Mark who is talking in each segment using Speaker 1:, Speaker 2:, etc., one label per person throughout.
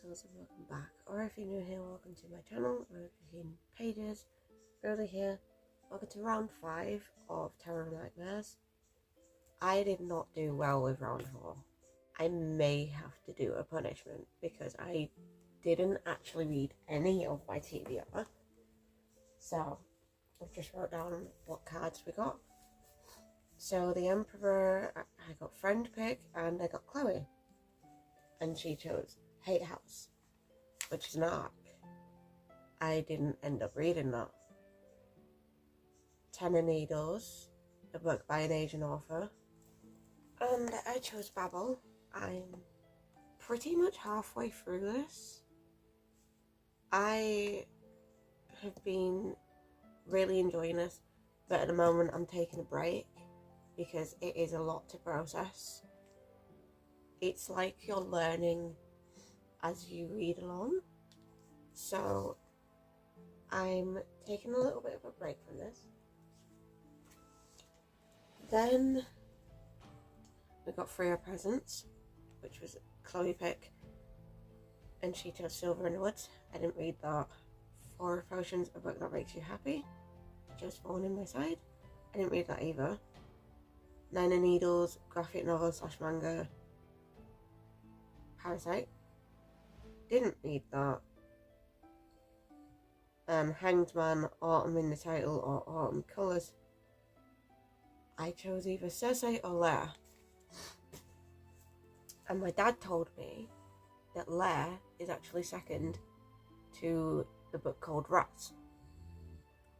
Speaker 1: crystals, and welcome back. Or if you're new here, welcome to my channel. Or if you've seen pages early here, welcome to round 5 of Terror Nightmares. I did not do well with round 4. I may have to do a punishment because I didn't actually read any of my TBR. So I just wrote down what cards we got. So the Emperor, I got Friend Pick and I got Chloe. And she chose Hate House, which is an arc. I didn't end up reading that. 10 of Needles, a book by an Asian author. And I chose Babel. I'm pretty much halfway through this. I have been really enjoying this, but at the moment I'm taking a break because it is a lot to process. It's like you're learning as you read along. So I'm taking a little bit of a break from this. Then we got Freya Presents, which was Chloe pick, and she chose Silver in the Woods. I didn't read that. 4 Potions, a book that makes you happy. Just Thorn in My Side. I didn't read that either. 9 of Needles, graphic novel / manga. Parasite. Didn't read that. Hanged Man, Autumn in the Title or Autumn Colours. I chose either Cersei or Leia. And my dad told me that Leia is actually second to the book called Rats.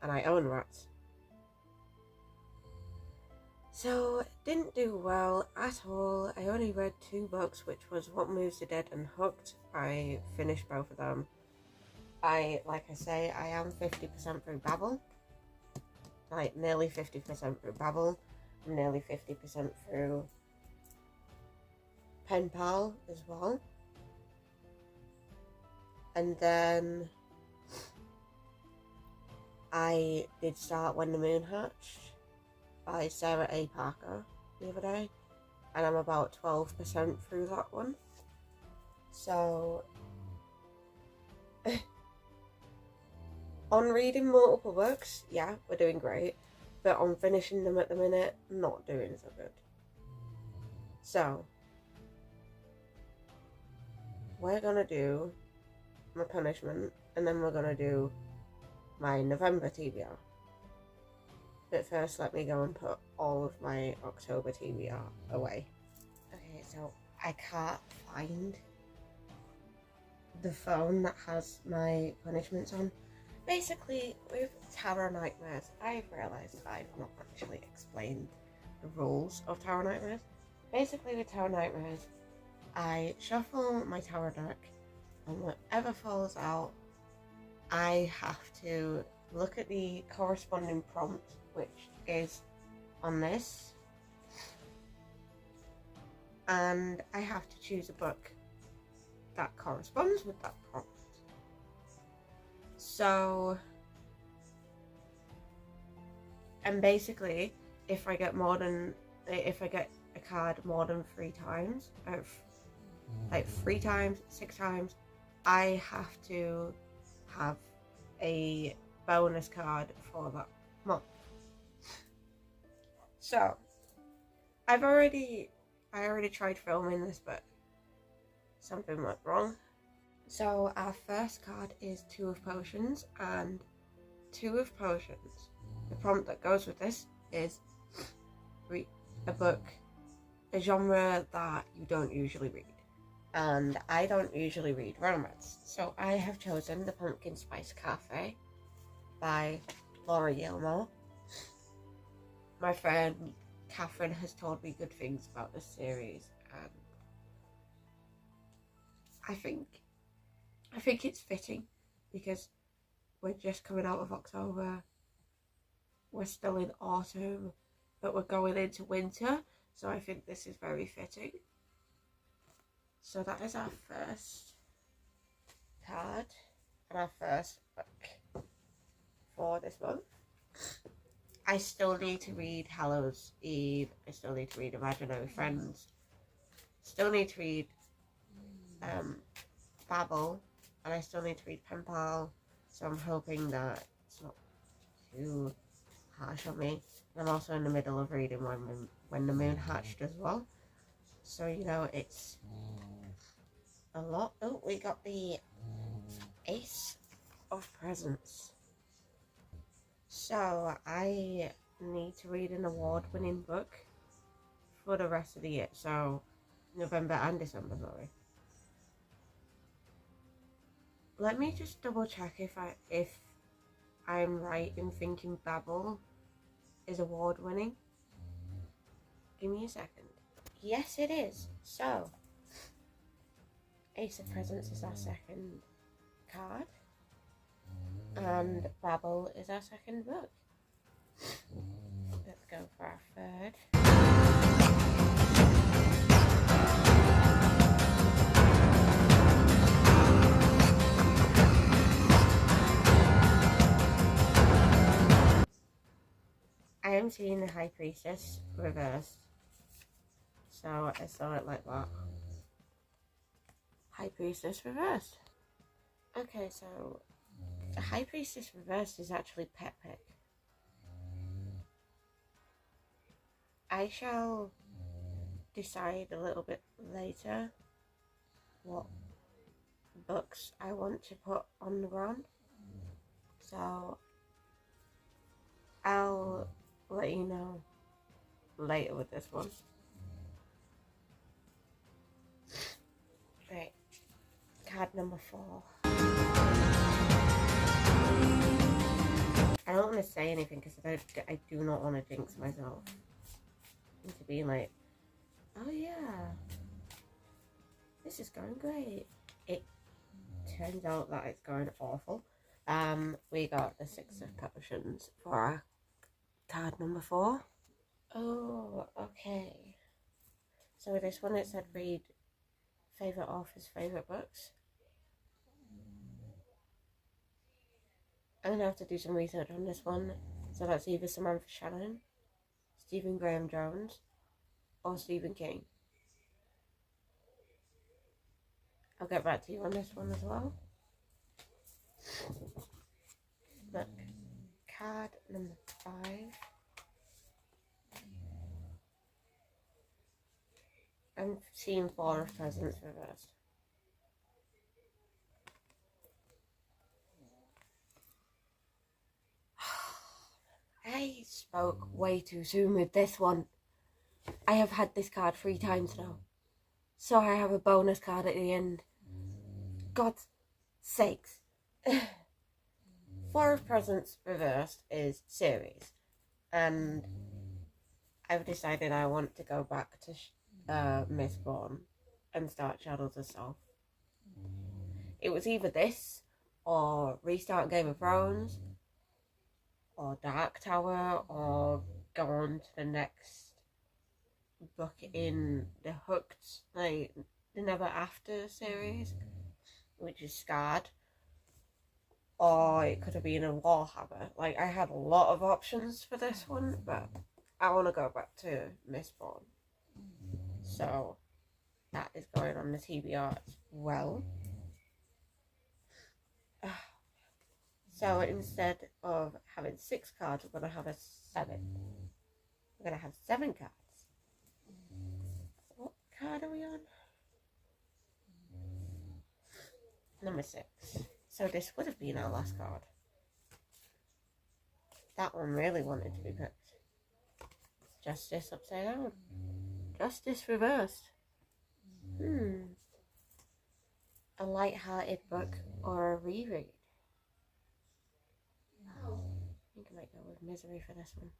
Speaker 1: And I own Rats. So, didn't do well at all. I only read 2 books, which was What Moves the Dead and Hooked. I finished both of them. Like I say, I am 50% through Babel. Like, nearly 50% through Babel. I'm nearly 50% through Pen Pal as well. And then I did start When the Moon Hatched by Sarah A. Parker the other day, and I'm about 12% through that one. So on reading multiple books, yeah, we're doing great, but on finishing them at the minute, not doing so good. So we're gonna do my punishment, and then we're gonna do my November TBR. But first, let me go and put all of my October TBR away. Okay, so I can't find the phone that has my punishments on. Basically, with Tower Nightmares, I've realised I've not actually explained the rules of Tower Nightmares. Basically, with Tower Nightmares, I shuffle my tower deck, and whatever falls out, I have to look at the corresponding prompt, which is on this, and I have to choose a book that corresponds with that prompt. So, and basically, if I get a card more than 3 times, like 3 times, 6 times, I have to have a bonus card for that month. So, I already tried filming this, but something went wrong. So our first card is 2 of Potions, and 2 of Potions, the prompt that goes with this is read a book, a genre that you don't usually read. And I don't usually read romance, so I have chosen The Pumpkin Spice Cafe by Laura Yilmore. My friend Catherine has told me good things about this series, and I think it's fitting because we're just coming out of October, we're still in autumn, but we're going into winter, so I think this is very fitting. So that is our first card and our first book for this month. I still need to read Hallows Eve, I still need to read Imaginary Friends, still need to read Babel, and I still need to read Pen Pal, so I'm hoping that it's not too harsh on me. And I'm also in the middle of reading When the Moon Hatched as well, so you know it's a lot. Oh, we got the Ace of Presents. So I need to read an award-winning book for the rest of the year, so November and December, sorry. Let me just double check if I'm right in thinking Babel is award-winning. Give me a second. Yes, it is. So, Ace of Presents is our second card, and Babel is our second book. Let's go for our third. I am seeing the High Priestess reversed, so I saw it like that. High Priestess reversed. Okay, so the High Priestess reversed is actually Pet Pick. I shall decide a little bit later what books I want to put on the ground, so I'll let you know later with this one. Right, card number 4. I don't want to say anything because I do not want to jinx myself into being like, oh yeah, this is going great. It turns out that it's going awful. We got the 6 of Potions for our card number 4. Oh, okay. So with this one it said read favourite authors' favourite books. I'm going to have to do some research on this one. So that's either Samantha Shannon, Stephen Graham Jones, or Stephen King. I'll get back to you on this one as well. Look, card number 5. I'm seeing 4 of Presents reversed. I spoke way too soon with this one. I have had this card 3 times now, so I have a bonus card at the end. God's sakes. 4 of Presents reversed is series, and I've decided I want to go back to Mistborn and start Shadows of Self. It was either this or restart Game of Thrones or Dark Tower or go on to the next book in the Hooked, like the Never After series, which is Scarred, or it could have been a Warhammer. Like, I had a lot of options for this one, but I want to go back to Mistborn, so that is going on the TBR as well. So instead of having 6 cards, we're going to have a 7. We're going to have 7 cards. What card are we on? Number 6. So this would have been our last card. That one really wanted to be picked. Justice upside down. Justice reversed. A light-hearted book or a reread? I think I might go with Misery for this one.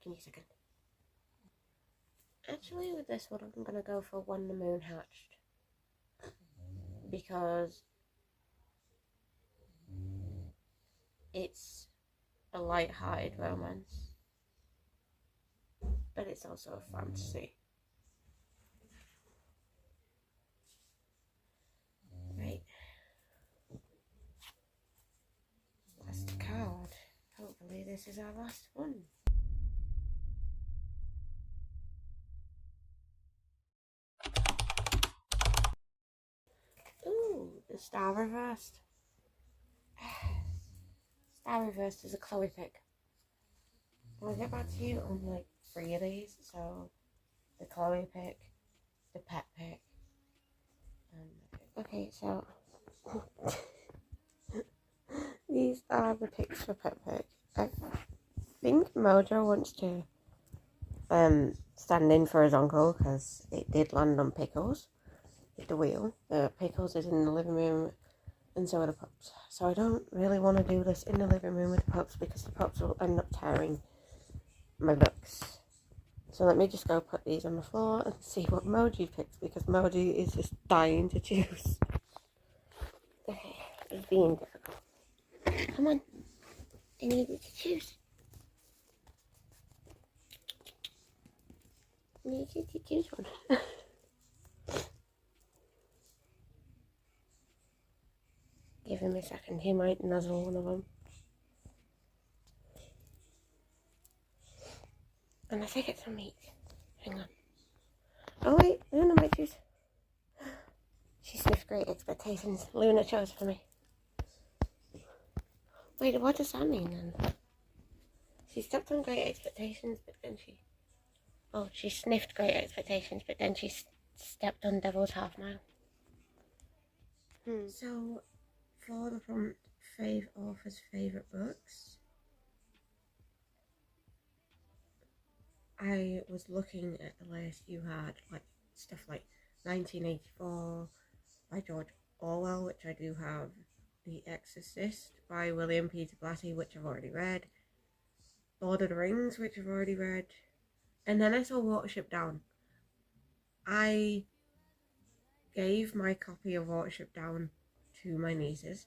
Speaker 1: Give me a second. Actually, with this one, I'm going to go for When the Moon Hatched, because it's a light-hearted romance, but it's also a fantasy. Right. Last card. Hopefully this is our last one. Star Reversed. Star Reversed is a Chloe pick. I'll get back to you on like 3 of these. So the Chloe pick, the pet pick, and okay, so these are the picks for pet pick. I think Mojo wants to stand in for his uncle because it did land on Pickles. Hit the wheel. Pickles is in the living room, and so are the pups. So I don't really want to do this in the living room with the pups because the pups will end up tearing my books. So let me just go put these on the floor and see what Moji picks, because Moji is just dying to choose. Okay, it's being difficult. Come on, I need you to choose. I need you to choose one. Give him a second, he might nuzzle one of them. And I think it's some meat. Hang on. Oh wait, Luna might choose. She sniffed Great Expectations. Luna chose for me. Wait, what does that mean then? She stepped on Great Expectations, but then she... Oh, she sniffed Great Expectations, but then she stepped on Devil's Half Mile. So, for the prompt, author's favourite books, I was looking at the list. You had like stuff like 1984 by George Orwell, which I do have, The Exorcist by William Peter Blatty, which I've already read, Lord of the Rings, which I've already read, and then I saw Watership Down. I gave my copy of Watership Down to my nieces.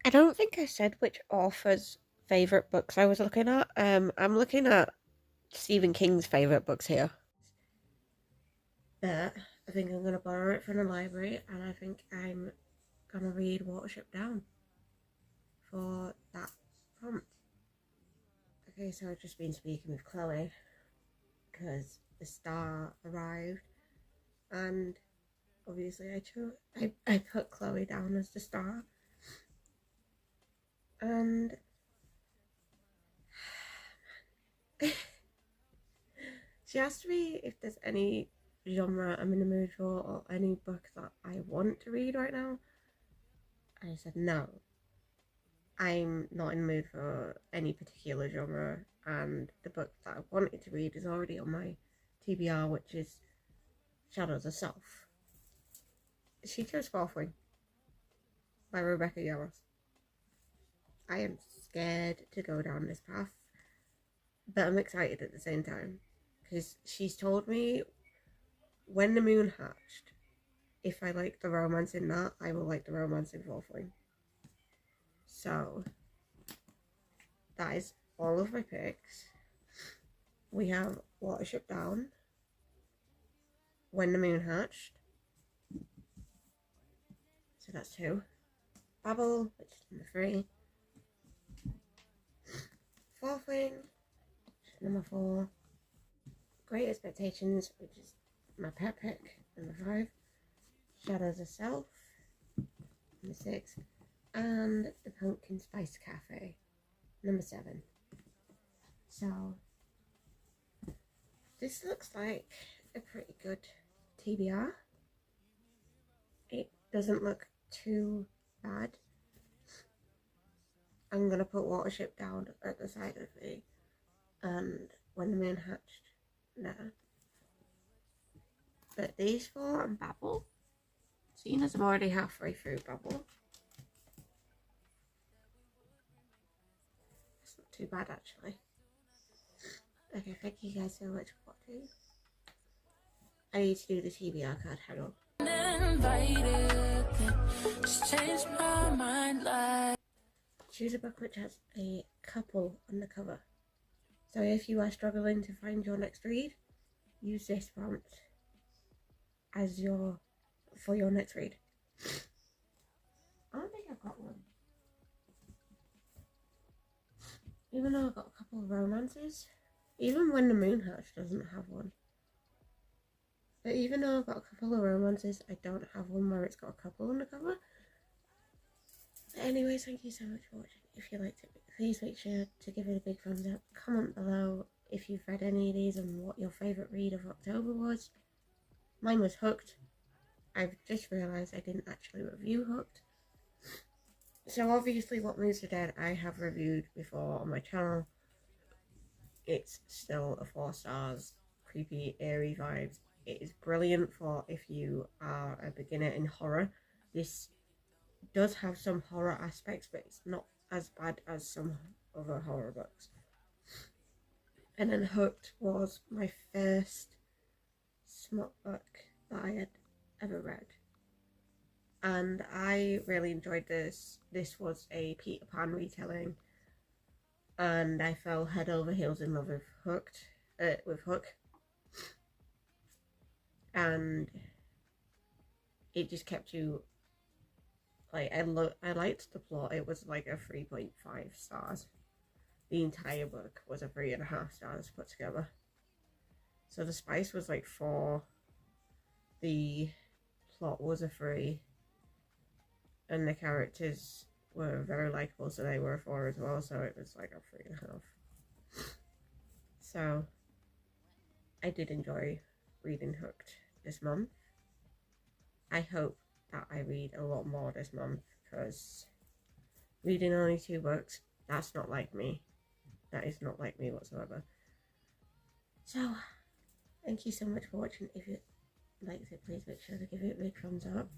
Speaker 1: I don't think I said which author's favourite books I was looking at. I'm looking at Stephen King's favourite books here. But I think I'm going to borrow it from the library, and I think I'm going to read Watership Down for that prompt. Okay, so I've just been speaking with Chloe because the star arrived, and obviously I put Chloe down as the star, and she asked me if there's any genre I'm in the mood for or any book that I want to read right now. I said no, I'm not in the mood for any particular genre, and the book that I wanted to read is already on my TBR, which is Shadows of Self. She chose Fourth Wing by Rebecca Yarros. I am scared to go down this path, but I'm excited at the same time, because she's told me when the moon hatched, if I like the romance in that, I will like the romance in Fourth Wing. So, that is all of my picks. We have Watership Down, When the Moon Hatched, so that's 2. Babel, which is number 3. Fourth Wing, which is number 4. Great Expectations, which is my pet pick, number 5. Shadows of Self, number 6. And The Pumpkin Spice Cafe, number 7. So, this looks like a pretty good TBR. It doesn't look too bad. I'm going to put Watership Down at the side of me, and When the Moon Hatched there. But these 4 and Babel, seeing as I'm already halfway through Babel, that's not too bad actually. Okay, thank you guys so much for watching. I need to do the TBR card, hang on. Choose a book which has a couple on the cover. So if you are struggling to find your next read, use this prompt as for your next read. I don't think I've got one. Even though I've got a couple of romances, even When the Moon Hatched doesn't have one. But even though I've got a couple of romances, I don't have one where it's got a couple on the cover. But anyways, thank you so much for watching. If you liked it, please make sure to give it a big thumbs up. Comment below if you've read any of these and what your favourite read of October was. Mine was Hooked. I've just realised I didn't actually review Hooked. So obviously What Moves the Dead I have reviewed before on my channel. It's still a 4 stars, creepy, eerie vibes. It is brilliant for if you are a beginner in horror. This does have some horror aspects, but it's not as bad as some other horror books. And then Hooked was my first smut book that I had ever read. And I really enjoyed this. This was a Peter Pan retelling. And I fell head over heels in love with Hook. And it just kept you, like, I liked the plot. It was like a 3.5 stars. The entire book was a 3.5 stars put together. So the spice was like 4. The plot was a 3. And the characters were very likable, so they were a 4 as well, so it was like a 3.5. So I did enjoy reading Hooked this month. I hope that I read a lot more this month, because reading only 2 books, that's not like me. That is not like me whatsoever. So, thank you so much for watching. If you liked it, please make sure to give it a big thumbs up.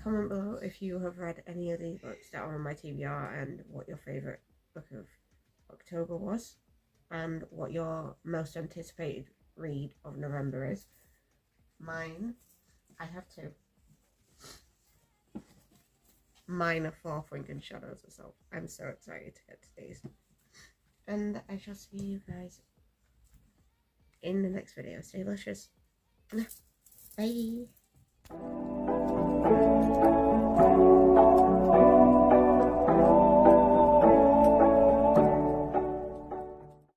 Speaker 1: Comment below if you have read any of these books that are on my TBR and what your favourite book of October was, and what your most anticipated read of November is. Mine, I have 2. Mine are For Franken Shadows Assault. I'm so excited to get to these. And I shall see you guys in the next video. Stay luscious. Bye.